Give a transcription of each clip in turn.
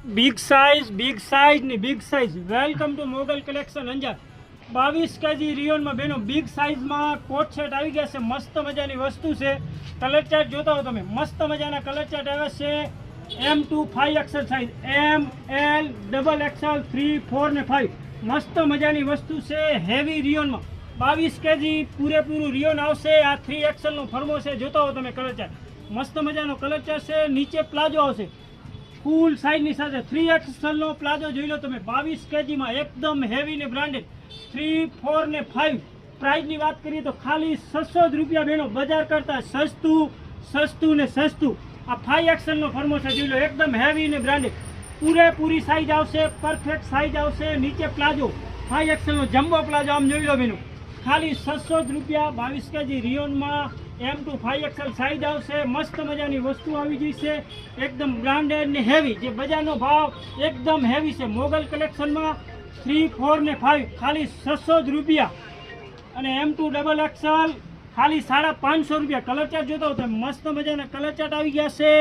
Big size ने big size welcome to Mogal collection Anjar 22 KG rayon में बेनो बिग साइज में कोट सेट आ गया है। मस्त मजा की वस्तु से कलर चार्ट जोता हो तमे मस्त मजा कलर चार्ट आवे छे। M2 5XL size ML XXL 3 4 ने 5 मस्त मजा की वस्तु से हेवी रियोन में 22 केजी पूरेपूरू रियोन आवशे। आ 3XL नो फर्मो से जोता हो तमे कलर चार्ट मस्त मजा कलर चार्ट से। नीचे प्लाजो आवशे फूल साइज साथ 3XL नो प्लाजो जोई लो तमे 22 केजी में एकदम हेवी ने ब्रांडेड 3 4 ने 5 प्राइस की बात करिए तो खाली 600 रुपया बेनो बजार करता सस्तू ने सस्तू। आ 5XL नो फर्मो से जोई लो एकदम हेवी ने ब्रांडेड पूरेपूरी साइज आवशे परफेक्ट साइज आवशे। नीचे प्लाजो 5XL नो जम्बो प्लाजो आम जोई लो बेनो खाली 600 रुपया 22 केजी रियोन में M2 5XL साइज आवशे। मस्त मजानी वस्तु आवी गई है एकदम ब्रांडेड ने हेवी जे बजारनो भाव एकदम हेवी से मोगल कलेक्शन में 3 4 ने 5 खाली 600 रुपया અને M2 XXL खाली 550 रुपया। कलर चार्ट जोता हो तो मस्त मजाना कलर चार्ट આવી ગયા છે।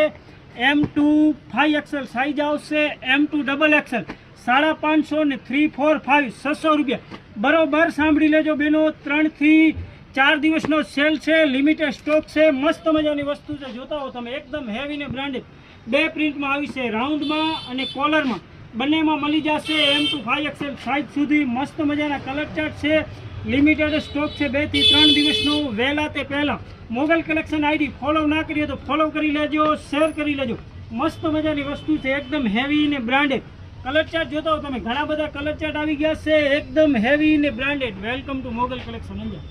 M2 5XL साइज आवशे M2 XXL 550 ने 3 4 5 600 रुपया बरोबर सांभળી લેજો બેનો। 3 થી 4 દિવસનો સેલ છે લિમિટેડ સ્ટોક છે મસ્ત મજાની વસ્તુ છે જોતા હો તમે एकदम હેવી ને બ્રાન્ડેડ બે પ્રિન્ટમાં આવી છે રાઉન્ડમાં અને કોલરમાં બંનેમાં મળી જશે। M2 5XL સાઇઝ સુધી મસ્ત મજાના કલર ચાર્ટ છે લિમિટેડ સ્ટોક છે 2 થી 3 દિવસનો વહેલા તે પહેલા। મોગલ કલેક્શન આઈડી ફોલો ના કરીએ તો ફોલો કરી લેજો શેર કરી લેજો મસ્ત મજાની વસ્તુ છે एकदम હેવી ને બ્રાન્ડેડ। કલર ચાર્ટ જોતા હો તમે ઘણા બધા કલર ચાર્ટ આવી ગયા છે एकदम હેવી ને branded. Welcome to Mogal collection Anjar.